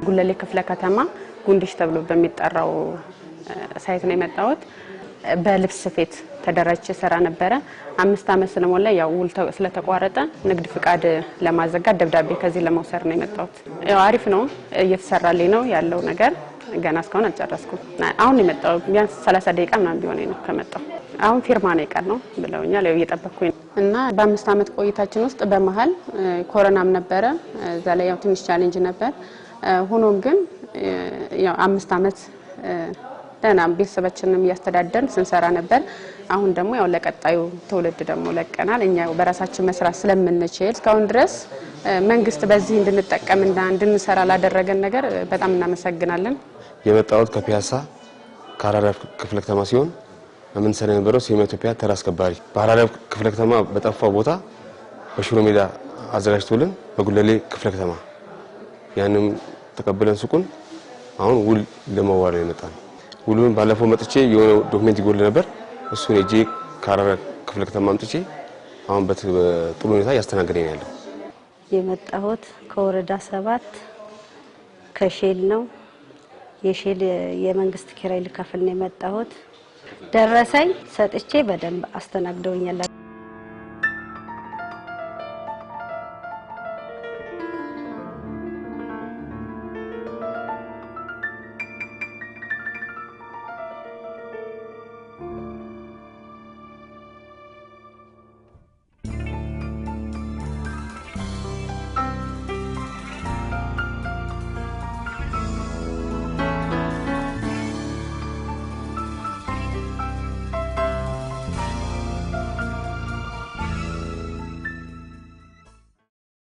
ጉለሌ ክፍለ ከተማ ጉንድሽ ተብሎ በሚጠራው ሳይት ነው የመጣሁት። በልብስ ስፌት ተደራጅቼ ሰራ ነበር። 5 አመት ስለሞላ ያው ውል ስለተቋረጠ ንግድ ፍቃድ ለማዘጋት ደብዳቤ ከዚህ ለመውሰድ ነው የመጣሁት። ያው አሪፍ ነው እየተሰራልኝ ነው ያለው ነገር ገና እስካሁን አልጨረስኩም። አሁን የመጣው ቢያንስ 30 ደቂቃ ምናምን ቢሆነኝ ነው ከመጣው። አሁን ፊርማ ነው የቀር ነው ብለውኛል። ያው እየጠበቅኩኝ እና በ5 አመት ቆይታችን ውስጥ በመሃል ኮሮናም ነበረ። እዛ ላይ ያው ትንሽ ቻሌንጅ ነበር። ሆኖም ግን ያው 5 አመት ደህና ቤተሰባችንንም እያስተዳደርን ስንሰራ ነበር። አሁን ደግሞ ያው ለቀጣዩ ትውልድ ደግሞ ለቀናል። እኛ በራሳችን መስራት ስለምንችል እስካሁን ድረስ መንግስት በዚህ እንድንጠቀምና እንድንሰራ ላደረገን ነገር በጣም እናመሰግናለን። የመጣሁት ከፒያሳ ከአራዳ ክፍለ ከተማ ሲሆን ምን ሰነ የነበረው ሲማ ኢትዮጵያ ተራ አስከባሪ በአራዳ ክፍለ ከተማ በጠፋው ቦታ በሽሮ ሜዳ አዘጋጅቶልን በጉለሌ ክፍለ ከተማ ያንም ተቀበለን ሱቁን አሁን ውል ለማዋል የመጣን ውሉን ባለፈው መጥቼ የሆነ ዶክመንት ይጎል ነበር እሱን እጄ ከአራዳ ክፍለ ከተማ አምጥቼ አሁን በጥሩ ሁኔታ ያስተናገደኝ ያለው። የመጣሁት ከወረዳ 7 ከሼል ነው። የሼል የመንግስት ኪራይ ልከፍል ነው የመጣሁት። ደረሰኝ ሰጥቼ በደንብ አስተናግደውኛል።